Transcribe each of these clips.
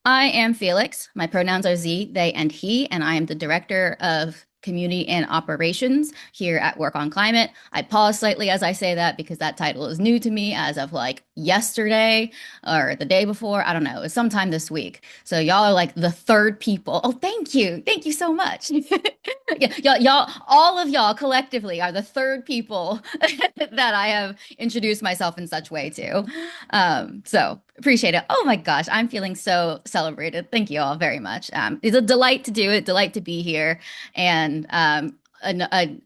I am Felix. My pronouns are Z, they, and he, and I am the Director of Community and Operations here at Work on Climate. I pause slightly as I say that because that title is new to me as of like yesterday or the day before. I don't know. It was sometime this week. So y'all are like the third people. Oh, thank you. Thank you so much. Yeah, all of y'all collectively are the third people that I have introduced myself in such way to. So appreciate it. Oh my gosh, I'm feeling so celebrated. Thank you all very much. It's a delight to do it, delight to be here, and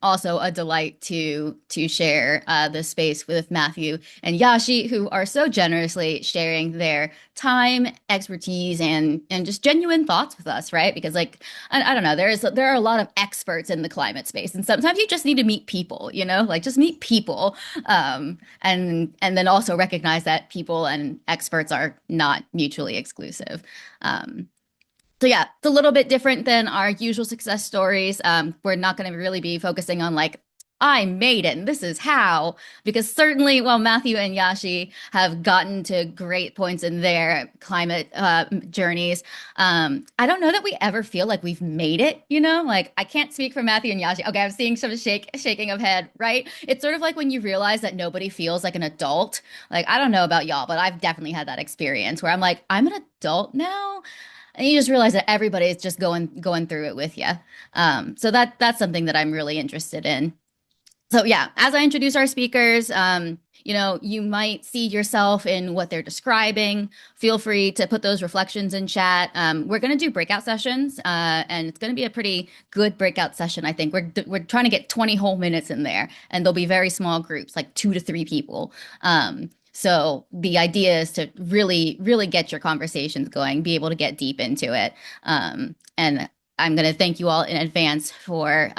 also a delight to share the space with Matthew and Yashi, who are so generously sharing their time, expertise, and just genuine thoughts with us, right? Because like I don't know, there are a lot of experts in the climate space, and sometimes you just need to meet people, like just meet people, and then also recognize that people and experts are not mutually exclusive. Um, so yeah, it's a little bit different than our usual success stories. We're not going to really be focusing on like, I made it and this is how, because certainly while Matthew and Yashi have gotten to great points in their climate journeys, I don't know that we ever feel like we've made it, Like I can't speak for Matthew and Yashi. Okay, I'm seeing some shaking of head, right? It's sort of like when you realize that nobody feels like an adult. Like I don't know about y'all, but I've definitely had that experience where I'm like, I'm an adult now, and you just realize that everybody is just going through it with you. So that's something that I'm really interested in. So yeah, as I introduce our speakers, you might see yourself in what they're describing. Feel free to put those reflections in chat. We're going to do breakout sessions, and it's going to be a pretty good breakout session. I think we're trying to get 20 whole minutes in there, and there'll be very small groups, like 2 to 3 people. So the idea is to really, really get your conversations going, be able to get deep into it. And I'm going to thank you all in advance for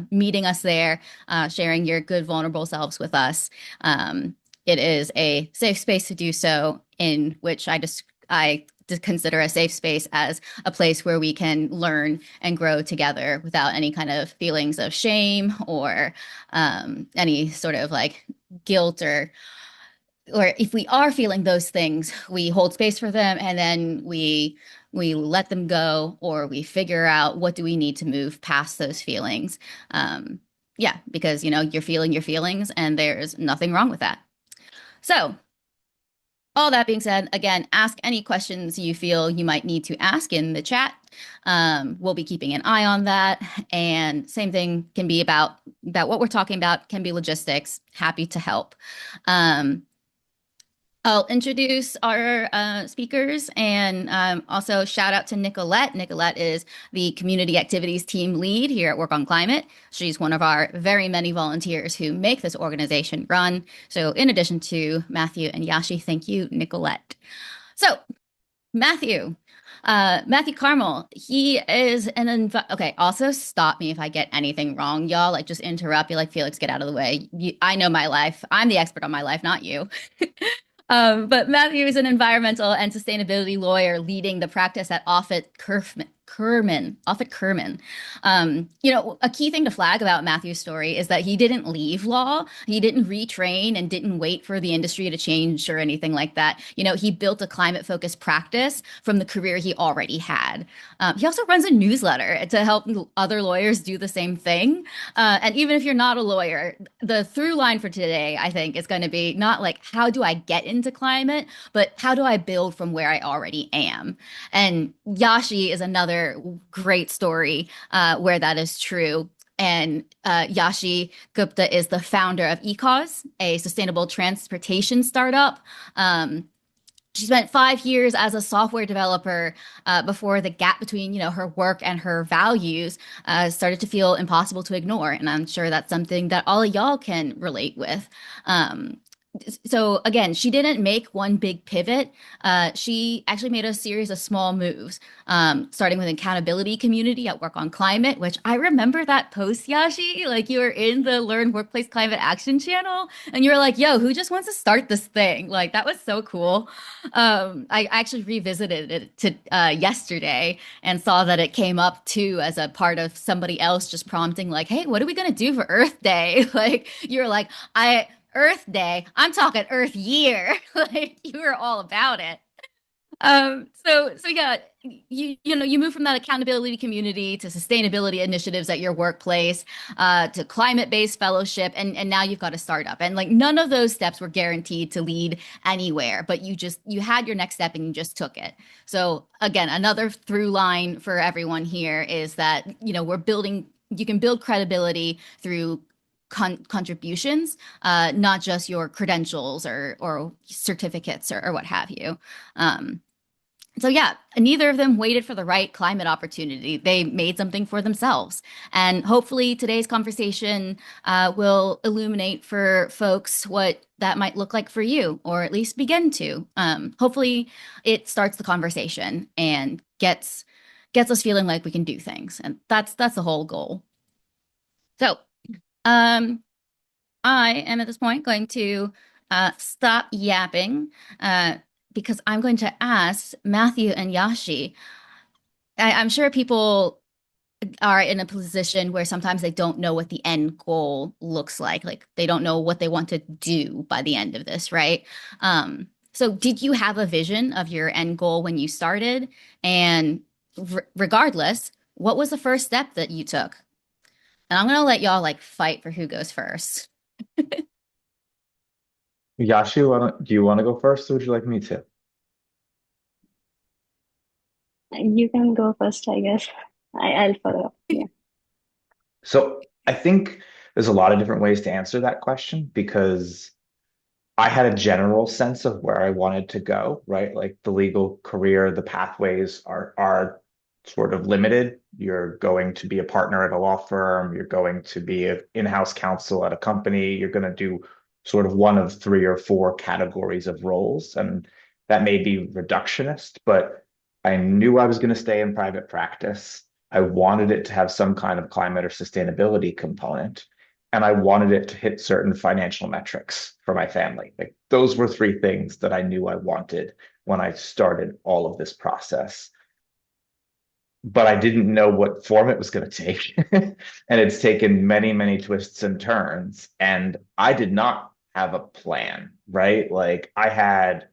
meeting us there, sharing your good, vulnerable selves with us. It is a safe space to do so, in which I consider a safe space as a place where we can learn and grow together without any kind of feelings of shame or any sort of like guilt or if we are feeling those things, we hold space for them and then we let them go, or we figure out what do we need to move past those feelings. Yeah, because you're feeling your feelings and there's nothing wrong with that. So all that being said, again, ask any questions you feel you might need to ask in the chat. We'll be keeping an eye on that. And same thing can be about what we're talking about, can be logistics. Happy to help. I'll introduce our speakers and also shout out to Nicolette. Nicolette is the Community Activities Team Lead here at Work on Climate. She's one of our very many volunteers who make this organization run. So in addition to Matthew and Yashi, thank you, Nicolette. So Matthew, Matthew Karmel, he is okay, also stop me if I get anything wrong, y'all. Like just interrupt. You like, Felix, get out of the way. I know my life. I'm the expert on my life, not you. But Matthew is an environmental and sustainability lawyer leading the practice at Offit Kurman. A key thing to flag about Matthew's story is that he didn't leave law. He didn't retrain and didn't wait for the industry to change or anything like that. He built a climate focused practice from the career he already had. He also runs a newsletter to help other lawyers do the same thing. And even if you're not a lawyer, the through line for today, I think, is going to be not like, how do I get into climate, but how do I build from where I already am? And Yashi is another great story where that is true. And Yashi Gupta is the founder of eCause, a sustainable transportation startup. She spent 5 years as a software developer before the gap between, her work and her values started to feel impossible to ignore. And I'm sure that's something that all of y'all can relate with. So again, she didn't make one big pivot. She actually made a series of small moves, starting with an accountability community at Work on Climate, which I remember that post, Yashi, like you were in the Learn Workplace Climate Action channel and you were like, yo, who just wants to start this thing? Like that was so cool. I actually revisited it yesterday and saw that it came up too as a part of somebody else just prompting like, hey, what are we going to do for Earth Day? Like you were like, Earth Day. I'm talking Earth Year. Like you were all about it. So yeah, you move from that accountability community to sustainability initiatives at your workplace, to climate-based fellowship, and now you've got a startup. And like none of those steps were guaranteed to lead anywhere, but you had your next step and you just took it. So again, another through line for everyone here is that, you can build credibility through contributions, not just your credentials or certificates or what have you. Um, so yeah, neither of them waited for the right climate opportunity. They made something for themselves. And hopefully today's conversation will illuminate for folks what that might look like for you, or at least begin to. Hopefully it starts the conversation and gets us feeling like we can do things. And that's the whole goal. So um, I am at this point going to stop yapping because I'm going to ask Matthew and Yashi. I'm sure people are in a position where sometimes they don't know what the end goal looks like. Like they don't know what they want to do by the end of this, right? So did you have a vision of your end goal when you started? And regardless, what was the first step that you took? And I'm gonna let y'all like fight for who goes first. Yashi, do you want to go first, or would you like me to? You can go first, I guess. I'll follow up. Yeah. So I think there's a lot of different ways to answer that question because I had a general sense of where I wanted to go, right? Like the legal career, the pathways are sort of limited. You're going to be a partner at a law firm, you're going to be an in-house counsel at a company, you're going to do sort of one of three or four categories of roles. And that may be reductionist, but I knew I was going to stay in private practice. I wanted it to have some kind of climate or sustainability component, and I wanted it to hit certain financial metrics for my family. Like those were three things that I knew I wanted when I started all of this process. But I didn't know what form it was going to take. And it's taken many, many twists and turns. And I did not have a plan, right? Like I had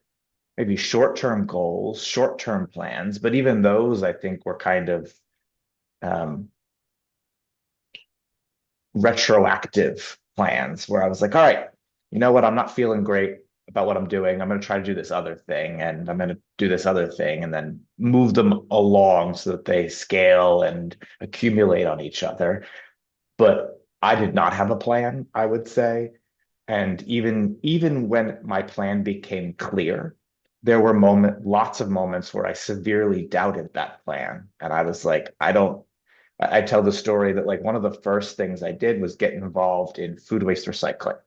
maybe short-term goals, short-term plans, but even those I think were kind of um, retroactive plans where I was like, all right, you know what? I'm not feeling great about what I'm doing. I'm going to try to do this other thing and I'm going to do this other thing and then move them along so that they scale and accumulate on each other. But I did not have a plan, I would say. And even when my plan became clear, there were lots of moments where I severely doubted that plan. And I was like, I tell the story that like one of the first things I did was get involved in food waste recycling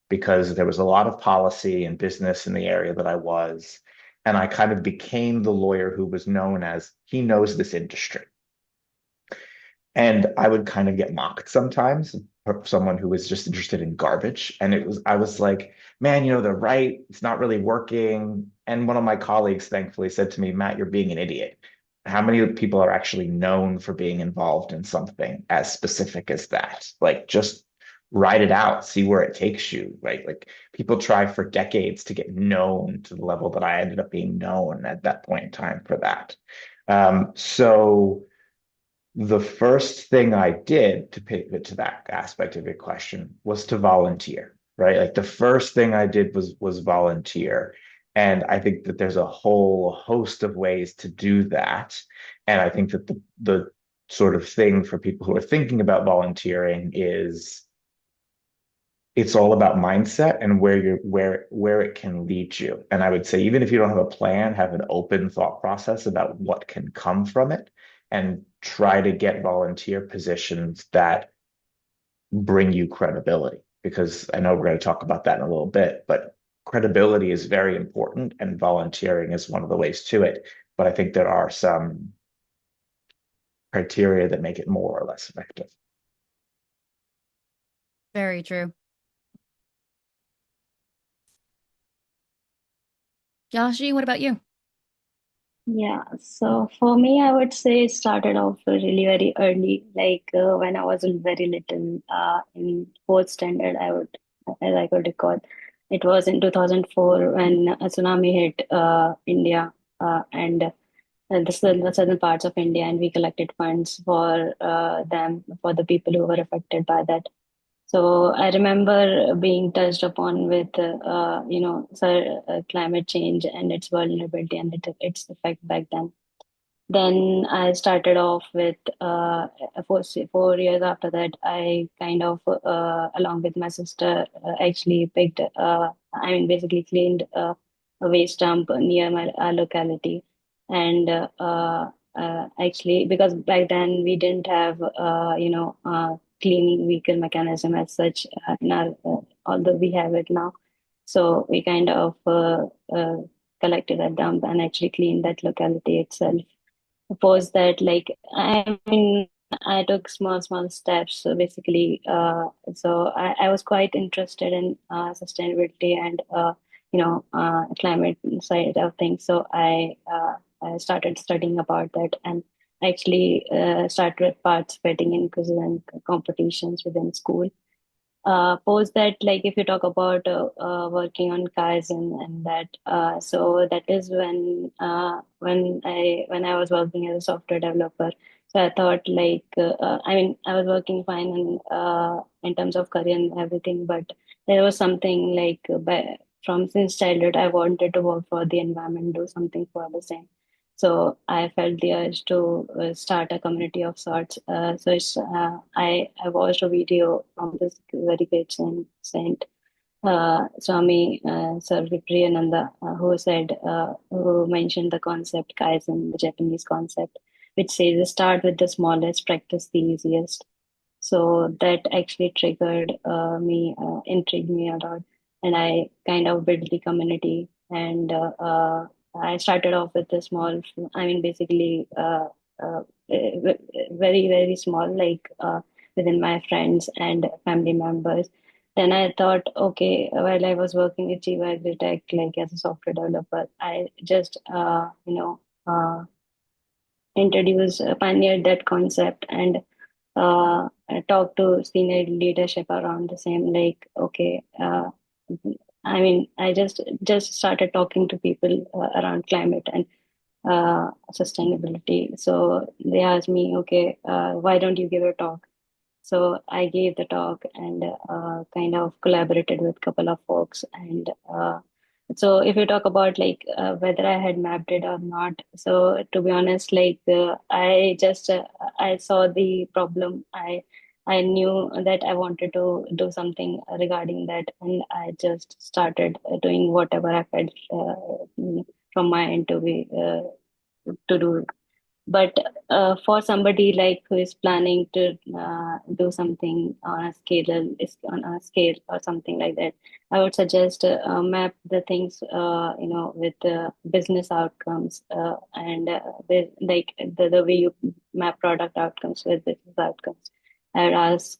because there was a lot of policy and business in the area that I was. And I kind of became the lawyer who was known as he knows this industry. And I would kind of get mocked sometimes for someone who was just interested in garbage. And I was like, man, they're right. It's not really working. And one of my colleagues thankfully said to me, Matt, you're being an idiot. How many people are actually known for being involved in something as specific as that? Like, just write it out, see where it takes you, right? Like, people try for decades to get known to the level that I ended up being known at that point in time for that. So the first thing I did to pivot to that aspect of your question was to volunteer, right? Like the first thing I did was volunteer. And I think that there's a whole host of ways to do that. And I think that the sort of thing for people who are thinking about volunteering is it's all about mindset and where it can lead you. And I would say even if you don't have a plan, have an open thought process about what can come from it and try to get volunteer positions that bring you credibility. Because I know we're going to talk about that in a little bit, but credibility is very important and volunteering is one of the ways to it. But I think there are some criteria that make it more or less effective. Very true. Yashi, what about you? Yeah. So for me, I would say it started off really very early, like when I was very little, in fourth standard, as I could recall. It was in 2004 when a tsunami hit India. and this is in the southern parts of India, and we collected funds for for the people who were affected by that. So I remember being touched upon with, climate change and its vulnerability and its effect back then. Then I started off with 4 years after that. I kind of, along with my sister, actually basically cleaned a waste dump near my locality. And actually, because back then we didn't have, cleaning vehicle mechanism as such in our, although we have it now. So we kind of collected a dump and actually cleaned that locality itself. Suppose that, like, I mean, I took small steps. So basically, I was quite interested in sustainability and climate side of things. So I started studying about that, and actually started participating in quizzes and competitions within school. Post that, like, if you talk about working on Kaizen and that, so that is when I was working as a software developer. So I thought, like, I was working fine in terms of career and everything, but there was something like, from since childhood I wanted to work for the environment, do something for the same. So I felt the urge to start a community of sorts. I watched a video from this very great saint Swami Sarvipriyananda, who mentioned the concept Kaizen, the Japanese concept, which says start with the smallest, practice the easiest. So that actually intrigued me a lot, and I kind of built the community. And I started off with a small, basically, very, very small, like within my friends and family members. Then I thought, okay, while I was working with Jiva Agritech, like as a software developer, I just, pioneered that concept, and I talked to senior leadership around the same, like, okay, I just started talking to people around climate and sustainability. So they asked me, okay, why don't you give a talk? So I gave the talk and kind of collaborated with a couple of folks. And so if you talk about, like, whether I had mapped it or not, so to be honest, like, I saw the problem. I knew that I wanted to do something regarding that, and I just started doing whatever I felt from my end to do. But for somebody like who is planning to do something on a scale or something like that, I would suggest map the things, with business outcomes, and like the way you map product outcomes with business outcomes. I would ask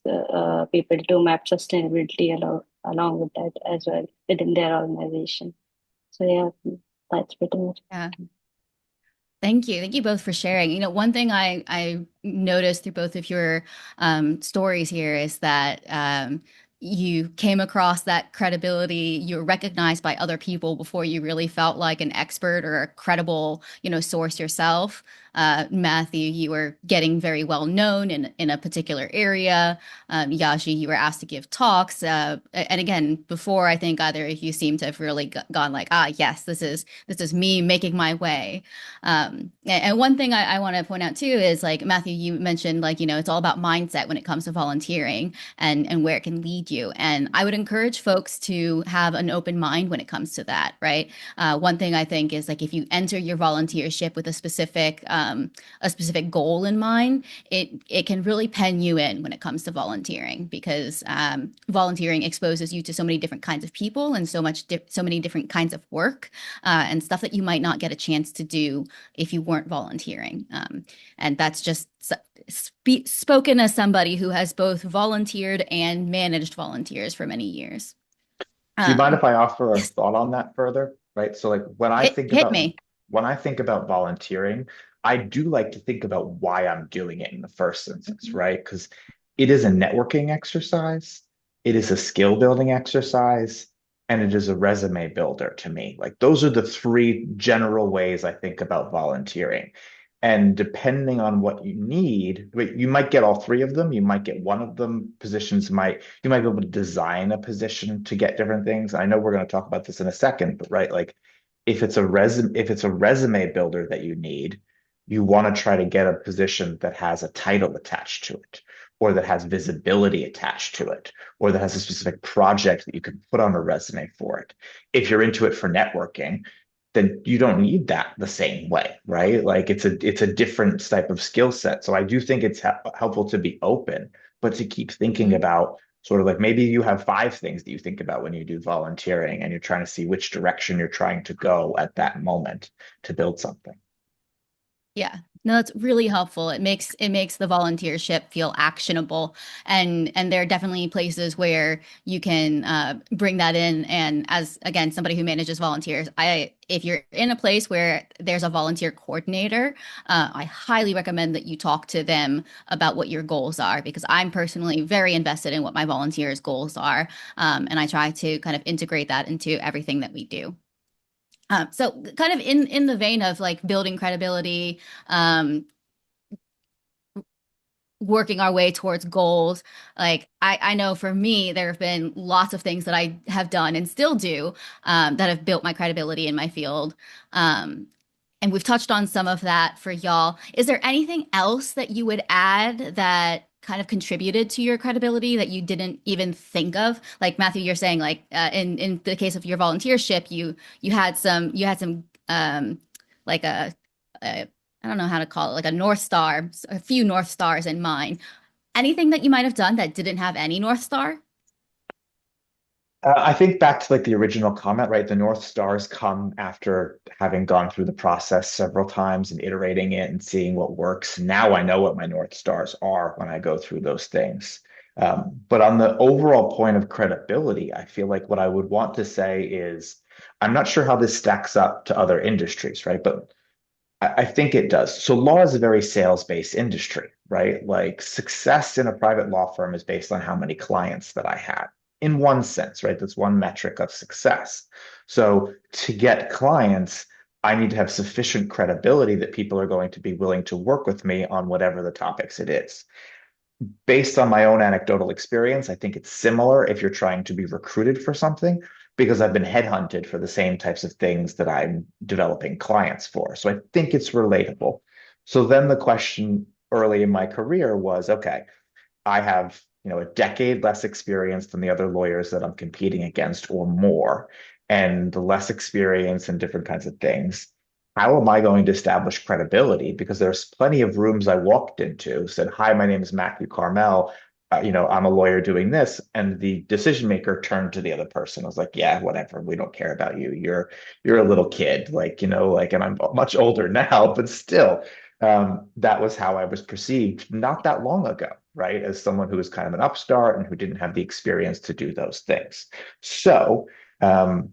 people to map sustainability along with that as well within their organization. So yeah, that's pretty much. Yeah. Thank you. Thank you both for sharing. One thing I noticed through both of your stories here is that you came across that credibility. You were recognized by other people before you really felt like an expert or a credible, source yourself. Matthew, you were getting very well known in a particular area. Yashi, you were asked to give talks. And again, before I think either of you seem to have really gone like, yes, this is me making my way. And one thing I want to point out too is, like, Matthew, you mentioned, like, it's all about mindset when it comes to volunteering and where it can lead you. And I would encourage folks to have an open mind when it comes to that, right? One thing I think is, like, if you enter your volunteership with a specific goal in mind, it can really pen you in when it comes to volunteering, because volunteering exposes you to so many different kinds of people and so many different kinds of work and stuff that you might not get a chance to do if you weren't volunteering. And that's just spoken as somebody who has both volunteered and managed volunteers for many years. Do you mind if I offer a Yes, thought on that further? Right. So like hit me. when I think about volunteering, I do like to think about why I'm doing it in the first instance, Mhm. right? Because it is a networking exercise, it is a skill building exercise, and it is a resume builder to me. Like those are the three general ways I think about volunteering. And depending on what you need, you might get all three of them. You might get one of them. You might be able to design a position to get different things. I know we're going to talk about this in a second, but right, like if it's a resume builder that you need, you want to try to get a position that has a title attached to it, or that has visibility attached to it, or that has a specific project that you can put on a resume for it. If you're into it for networking, then you don't need that the same way, right? Like it's a different type of skill set. So I do think it's helpful to be open, but to keep thinking Mhm. about sort of like maybe you have five things that you think about when you do volunteering and you're trying to see which direction you're trying to go at that moment to build something. Yeah. No, that's really helpful. It makes the volunteership feel actionable, and there are definitely places where you can bring that in. And as again, somebody who manages volunteers, I if you're in a place where there's a volunteer coordinator, I highly recommend that you talk to them about what your goals are, because I'm personally very invested in what my volunteers' goals are, and I try to kind of integrate that into everything that we do. So kind of in the vein of like building credibility, um, working our way towards goals. Like I know for me, there have been lots of things that I have done and still do that have built my credibility in my field. Um, and we've touched on some of that for y'all. Is there anything else that you would add that kind of contributed to your credibility that you didn't even think of? Like Matthew, you're saying like in the case of your volunteership, you had some like a I don't know how to call it, like a North Star, a few North Stars in mind. Anything that you might have done that didn't have any North Star? I think back to like the original comment, right? The North Stars come after having gone through the process several times and iterating it and seeing what works. Now I know what my North Stars are when I go through those things. But on the overall point of credibility, I feel like what I would want to say is I'm not sure how this stacks up to other industries, right? But I think it does. So law is a very sales-based industry, right? Like success in a private law firm is based on how many clients that I had in one sense, right? That's one metric of success. So to get clients, I need to have sufficient credibility that people are going to be willing to work with me on whatever the topics it is. Based on my own anecdotal experience, I think it's similar if you're trying to be recruited for something because I've been headhunted for the same types of things that I'm developing clients for. So I think it's relatable. So then the question early in my career was, okay, I have, a decade less experience than the other lawyers that I'm competing against or more, and less experience in different kinds of things. How am I going to establish credibility? Because there's plenty of rooms I walked into, said, "Hi, my name is Matthew Karmel. I'm a lawyer doing this." And the decision maker turned to the other person. I was like, "Yeah, whatever. We don't care about you. You're a little kid, and I'm much older now, but still, that was how I was perceived not that long ago, right? As someone who was kind of an upstart and who didn't have the experience to do those things. So, um,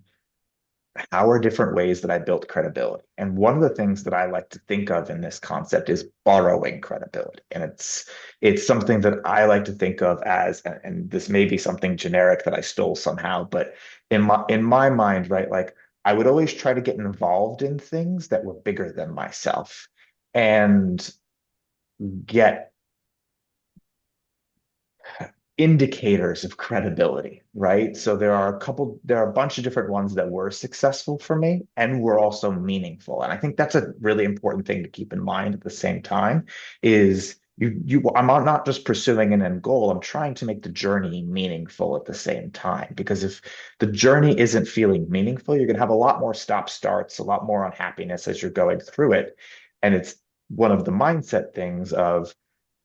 how are different ways that I built credibility? And one of the things that I like to think of in this concept is borrowing credibility. And it's something that I like to think of as, and this may be something generic that I stole somehow, but in my mind, right, like I would always try to get involved in things that were bigger than myself and get indicators of credibility, right? So there are a bunch of different ones that were successful for me and were also meaningful. And I think that's a really important thing to keep in mind at the same time is I'm not just pursuing an end goal, I'm trying to make the journey meaningful at the same time. Because if the journey isn't feeling meaningful, you're gonna have a lot more stop starts, a lot more unhappiness as you're going through it. And it's one of the mindset things of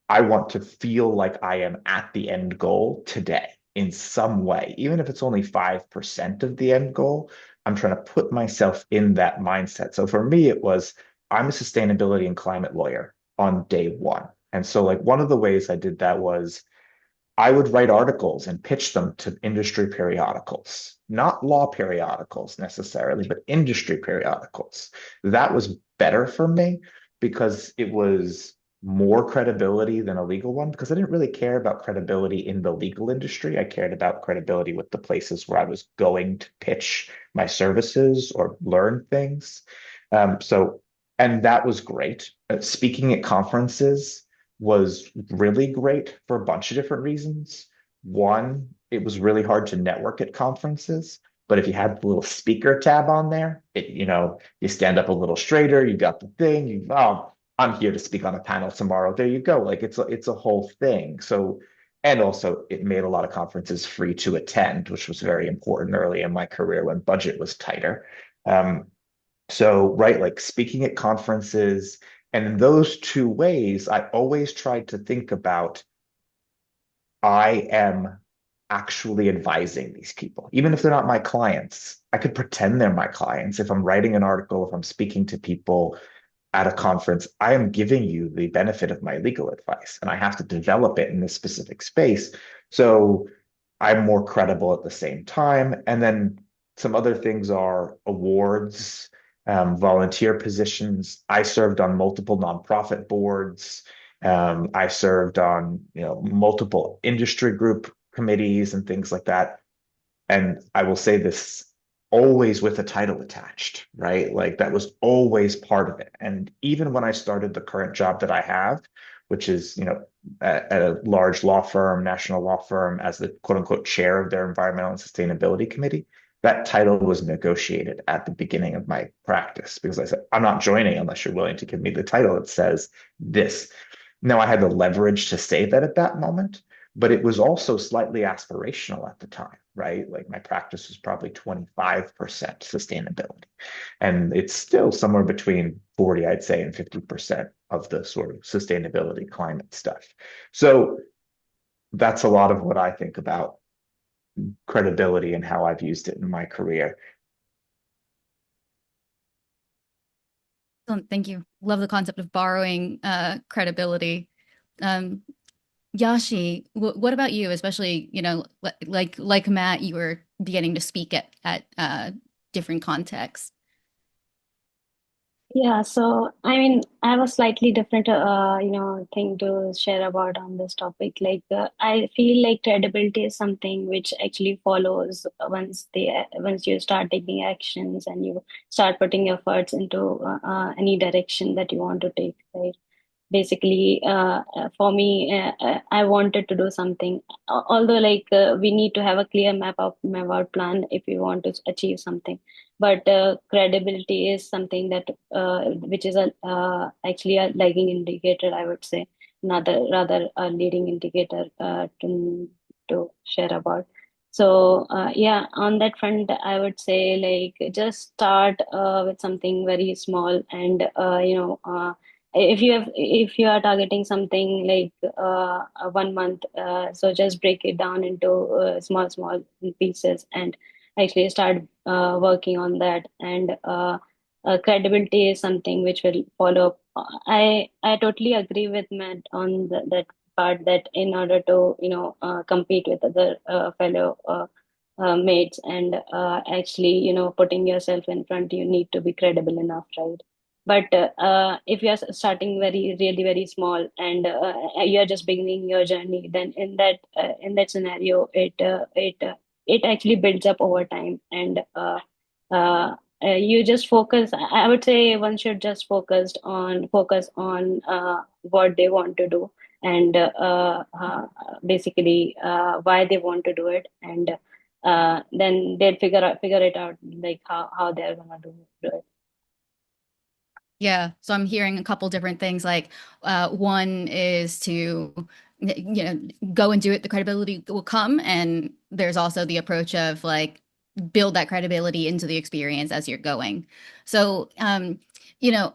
I want to feel like I am at the end goal today in some way, even if it's only 5% of the end goal. I'm trying to put myself in that mindset. So for me, it was I'm a sustainability and climate lawyer on day one. And so, like, one of the ways I did that was I would write articles and pitch them to industry periodicals, not law periodicals necessarily, but industry periodicals. That was better for me because it was more credibility than a legal one because I didn't really care about credibility in the legal industry. I cared about credibility with the places where I was going to pitch my services or learn things. And that was great. Speaking at conferences was really great for a bunch of different reasons. One, it was really hard to network at conferences. But if you had the little speaker tab on there, you stand up a little straighter, you got the thing, I'm here to speak on a panel tomorrow. There you go. Like it's a whole thing. So, and also it made a lot of conferences free to attend, which was very important early in my career when budget was tighter. Um, so, right, like speaking at conferences, and in those two ways, I always tried to think about I am actually advising these people, even if they're not my clients. I could pretend they're my clients. If I'm writing an article, if I'm speaking to people, at a conference, I am giving you the benefit of my legal advice and I have to develop it in this specific space. So I'm more credible at the same time. And then some other things are awards, volunteer positions. I served on multiple nonprofit boards. I served on, multiple industry group committees and things like that. And I will say this always with a title attached, right? Like that was always part of it. And even when I started the current job that I have, which is, at a large law firm, national law firm, as the quote unquote chair of their environmental and sustainability committee, that title was negotiated at the beginning of my practice because I said, I'm not joining unless you're willing to give me the title that says this. Now I had the leverage to say that at that moment, but it was also slightly aspirational at the time, right? Like my practice was probably 25% sustainability. And it's still somewhere between 40, I'd say, and 50% of the sort of sustainability climate stuff. So that's a lot of what I think about credibility and how I've used it in my career. Thank you. Love the concept of borrowing credibility. Um, Yashi, what about you? Especially, like Matt, you were beginning to speak at different contexts. Yeah, so I mean, I have a slightly different, thing to share about on this topic. Like, I feel like credibility is something which actually follows once you start taking actions and you start putting efforts into any direction that you want to take, right? Basically, for me, I wanted to do something. Although, like, we need to have a clear map out plan if we want to achieve something. But credibility is something that which is actually a lagging indicator, I would say, rather a leading indicator to share about. So yeah, on that front, I would say like just start with something very small, and if you are targeting something like 1 month, so just break it down into small pieces and actually start working on that. And credibility is something which will follow up. I totally agree with Matt on that part, that in order to compete with other fellow mates and actually putting yourself in front, you need to be credible enough, right? But if you are starting really very small, and you are just beginning your journey, then in that scenario, it actually builds up over time. And you just focus. I would say one should just focus on what they want to do, and basically why they want to do it, and then they'll figure it out, like how they're gonna do it. Yeah, so I'm hearing a couple different things. Like, one is to, go and do it. The credibility will come, and there's also the approach of like build that credibility into the experience as you're going. So, you know,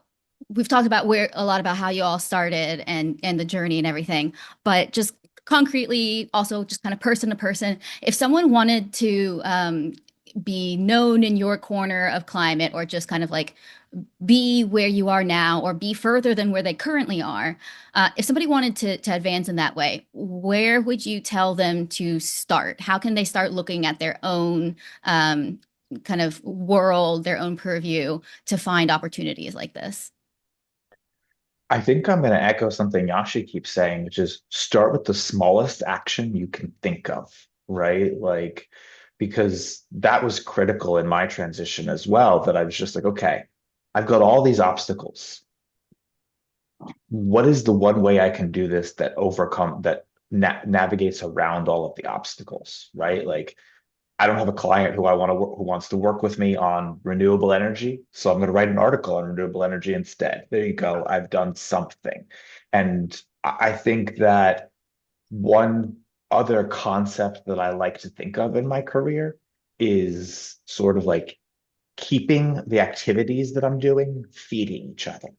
we've talked about where a lot about how you all started and the journey and everything, but just concretely, also just kind of person to person, if someone wanted to be known in your corner of climate, or just kind of like be where you are now or be further than where they currently are, if somebody wanted to advance in that way, where would you tell them to start? How can they start looking at their own kind of world, their own purview to find opportunities like this? I think I'm going to echo something Yashi keeps saying, which is start with the smallest action you can think of, right? Like, because that was critical in my transition as well, that I was just like, okay, I've got all these obstacles. What is the one way I can do this that navigates around all of the obstacles, right? Like, I don't have a client who I want to work, who wants to work with me on renewable energy. So I'm going to write an article on renewable energy instead. There you go. I've done something. And I think that one other concept that I like to think of in my career is sort of like keeping the activities that I'm doing feeding each other.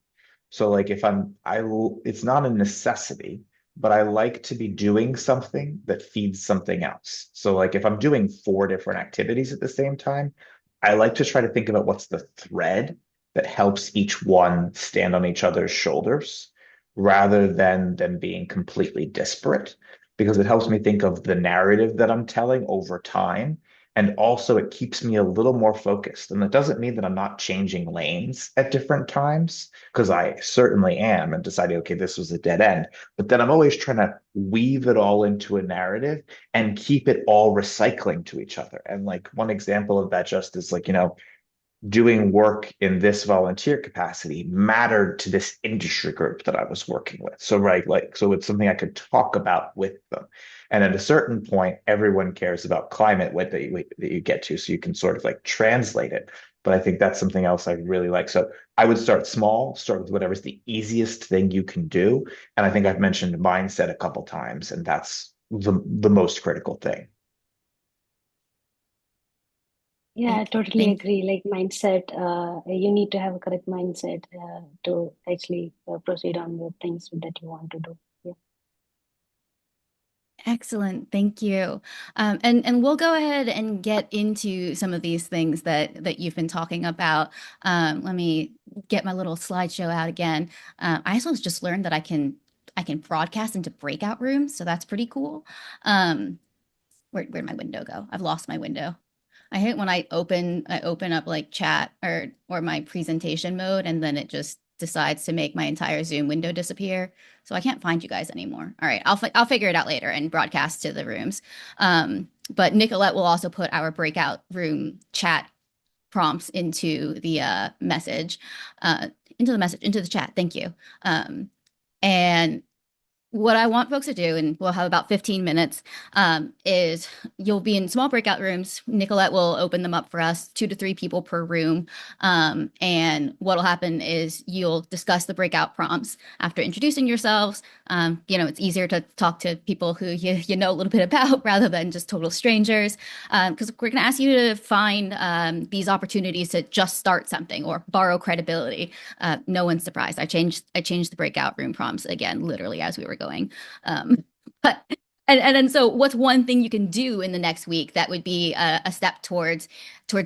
So like if it's not a necessity, but I like to be doing something that feeds something else. So like if I'm doing four different activities at the same time, I like to try to think about what's the thread that helps each one stand on each other's shoulders rather than them being completely disparate, because it helps me think of the narrative that I'm telling over time. And also, it keeps me a little more focused. And that doesn't mean that I'm not changing lanes at different times, because I certainly am, and deciding, okay, this was a dead end. But then I'm always trying to weave it all into a narrative and keep it all recycling to each other. And like one example of that just is like, doing work in this volunteer capacity mattered to this industry group that I was working with. So, right, like, so it's something I could talk about with them. And at a certain point, everyone cares about climate what that you get to, so you can sort of like translate it. But I think that's something else I really like. So I would start small, start with whatever's the easiest thing you can do. And I think I've mentioned mindset a couple times, and that's the most critical thing. Yeah, I Thank, totally thank agree. Like mindset, you need to have a correct mindset to actually proceed on with things that you want to do. Yeah. Excellent. Thank you. And we'll go ahead and get into some of these things that you've been talking about. Let me get my little slideshow out again. I also just learned that I can broadcast into breakout rooms, so that's pretty cool. Um, where'd my window go? I've lost my window. I hate when I open up like chat or my presentation mode and then it just decides to make my entire Zoom window disappear. So I can't find you guys anymore. All right, I'll figure it out later and broadcast to the rooms. But Nicolette will also put our breakout room chat prompts into the chat. Thank you. And what I want folks to do, and we'll have about 15 minutes, is you'll be in small breakout rooms. Nicolette will open them up for us, 2 to 3 people per room. And what'll happen is you'll discuss the breakout prompts after introducing yourselves. It's easier to talk to people who you know a little bit about rather than just total strangers. Because we're going to ask you to find these opportunities to just start something or borrow credibility. No one's surprised. I changed the breakout room prompts again, literally as we were going. But and then so what's one thing you can do in the next week that would be a step towards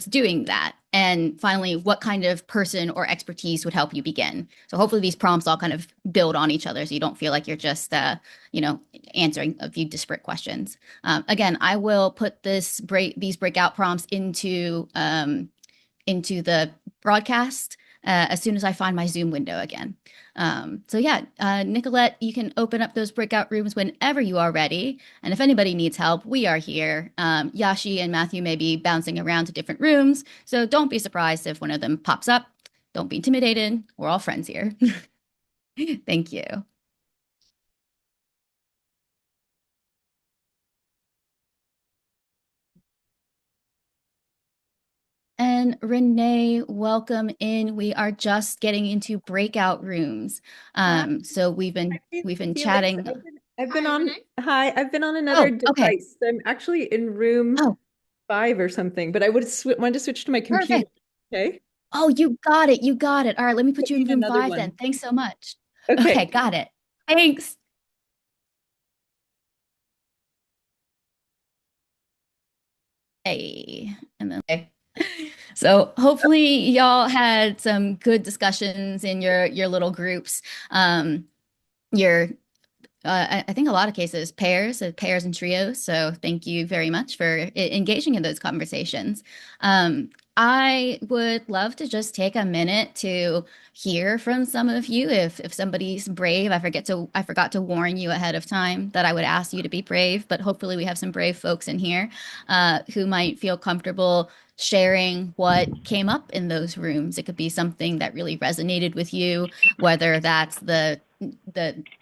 doing that? And finally, what kind of person or expertise would help you begin? So hopefully these prompts all kind of build on each other so you don't feel like you're just answering a few disparate questions. Again, I will put these breakout prompts into the broadcast as soon as I find my Zoom window again. So yeah, Nicolette, you can open up those breakout rooms whenever you are ready. And if anybody needs help, we are here. Yashi and Matthew may be bouncing around to different rooms, so don't be surprised if one of them pops up. Don't be intimidated. We're all friends here. Thank you. And Renee, welcome in. We are just getting into breakout rooms. Hi, So I didn't we've been Felix. chatting. I've been on. Hi, I've been on another Oh, okay. device. I'm actually in room Oh, 5 or something, but I would wanted to switch to my computer. perfect. Okay, Oh, you got it. You got it. All right, let me put put you me in in room another 5 then. one. Thanks so much. Okay, Okay. got it. Thanks. Hey, and then okay. So hopefully y'all had some good discussions in your little groups. Your I think a lot of cases pairs and trios. So thank you very much for engaging in those conversations. I would love to just take a minute to hear from some of you. If somebody's brave, I forgot to warn you ahead of time that I would ask you to be brave, but hopefully we have some brave folks in here who might feel comfortable sharing what came up in those rooms. It could be something that really resonated with you, whether that's the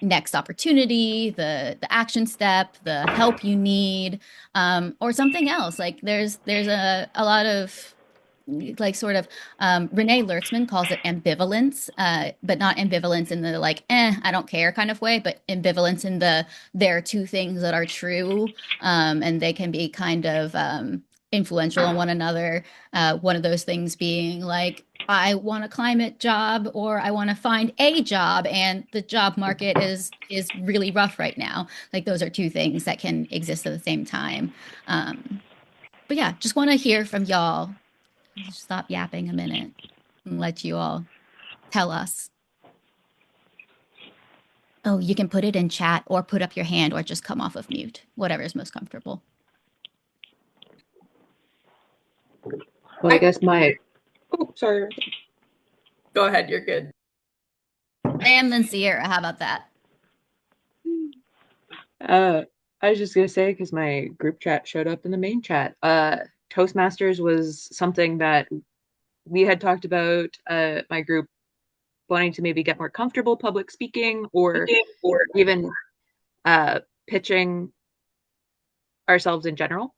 next opportunity, the action step, the help you need, or something else. Like there's a lot of like sort of Renee Lertzman calls it ambivalence, but not ambivalence in the like, I don't care kind of way, but ambivalence in the there are two things that are true, and they can be kind of influential on one another. One of those things being like, I want a climate job or I want to find a job, and the job market is really rough right now. Like those are two things that can exist at the same time. But yeah, just want to hear from y'all. Just stop yapping a minute and let you all tell us. Oh, you can put it in chat or put up your hand or just come off of mute, whatever is most comfortable. Well, I guess my, oh, sorry. Go ahead, you're good. Sam then Sierra, how about that? I was just gonna say, because my group chat showed up in the main chat. Toastmasters was something that we had talked about, my group wanting to maybe get more comfortable public speaking or even pitching ourselves in general.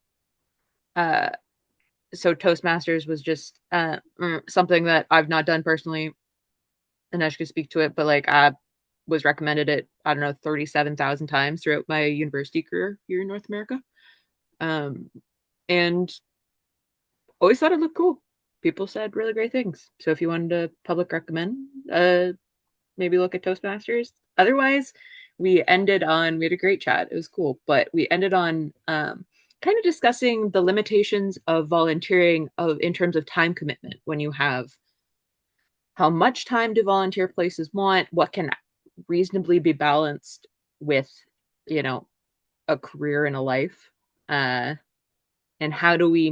So Toastmasters was just something that I've not done personally, and I could speak to it, but like I was recommended it, I don't know, 37,000 times throughout my university career here in North America. And always thought it looked cool. People said really great things. So if you wanted to public recommend, maybe look at Toastmasters. Otherwise, we had a great chat. It was cool, but we ended on kind of discussing the limitations of volunteering in terms of time commitment. When you have, how much time do volunteer places want? What can reasonably be balanced with, a career and a life? And how do we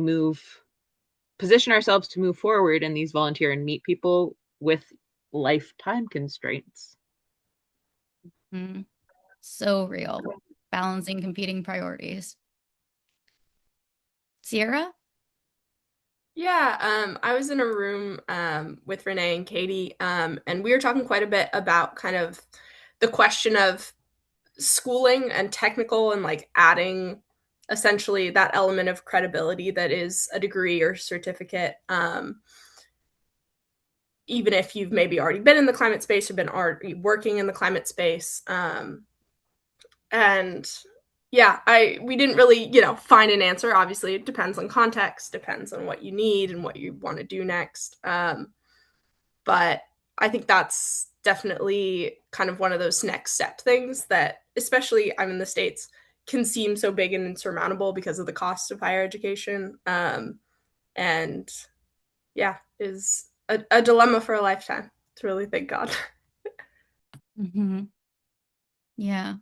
position ourselves to move forward in these volunteer and meet people with lifetime constraints? So real. Balancing competing priorities. Sierra? Yeah, I was in a room with Renee and Katie, and we were talking quite a bit about kind of the question of schooling and technical and like adding essentially that element of credibility that is a degree or certificate, even if you've maybe already been in the climate space or been already working in the climate space. And yeah, we didn't really, find an answer. Obviously, it depends on context, depends on what you need and what you want to do next. But I think that's definitely kind of one of those next step things that, especially I'm in the States, can seem so big and insurmountable because of the cost of higher education. And yeah, is a dilemma for a lifetime to really thank God. Yeah.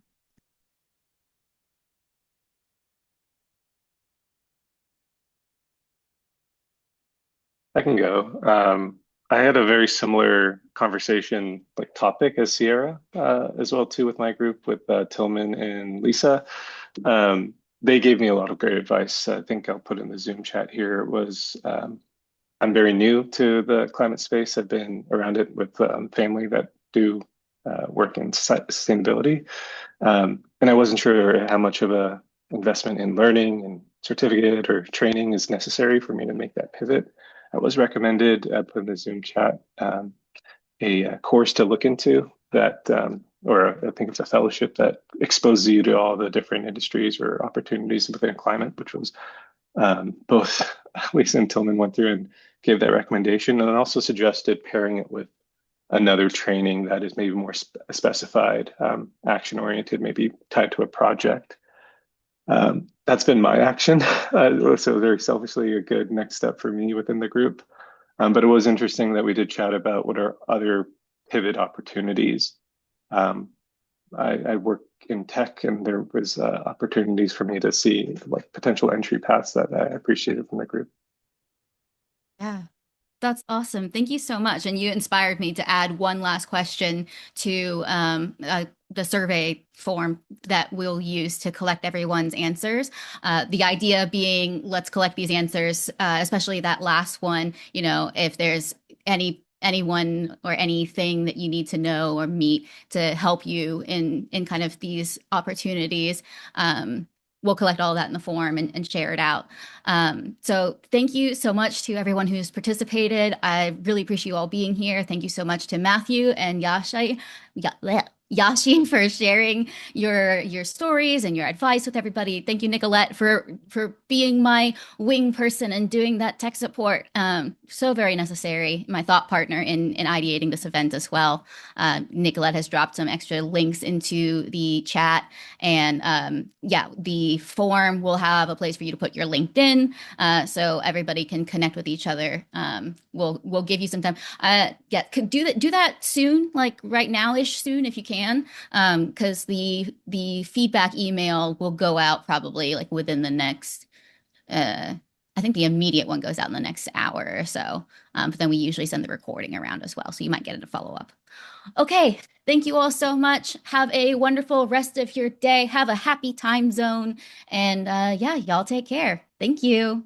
I can go. I had a very similar conversation, like topic as Sierra, as well too with my group with Tillman and Lisa. They gave me a lot of great advice. I think I'll put in the Zoom chat here. I'm very new to the climate space. I've been around it with family that do work in sustainability, and I wasn't sure how much of a investment in learning and certificate or training is necessary for me to make that pivot. I was recommended, I put in the Zoom chat, a course to look into that, or I think it's a fellowship that exposes you to all the different industries or opportunities within climate, which was both Lisa and Tillman went through and gave that recommendation, and then also suggested pairing it with another training that is maybe more specified, action oriented, maybe tied to a project. That's been my action. So very selfishly a good next step for me within the group. But it was interesting that we did chat about what are other pivot opportunities. I work in tech, and there was opportunities for me to see like potential entry paths that I appreciated from the group. Yeah. That's awesome. Thank you so much. And you inspired me to add one last question to the survey form that we'll use to collect everyone's answers. The idea being, let's collect these answers, especially that last one. You know, if there's anyone or anything that you need to know or meet to help you in kind of these opportunities. We'll collect all that in the form and share it out. So thank you so much to everyone who's participated. I really appreciate you all being here. Thank you so much to Matthew and Yashi for sharing your stories and your advice with everybody. Thank you, Nicolette, for being my wing person and doing that tech support. So very necessary. My thought partner in ideating this event as well. Nicolette has dropped some extra links into the chat, and yeah, the form will have a place for you to put your LinkedIn, so everybody can connect with each other. We'll give you some time. Yeah, do that soon, like right now-ish soon if you can, because the feedback email will go out probably like within the next. I think the immediate one goes out in the next hour or so. But then we usually send the recording around as well, so you might get it a follow up. Okay, thank you all so much. Have a wonderful rest of your day. Have a happy time zone, and yeah, y'all take care. Thank you.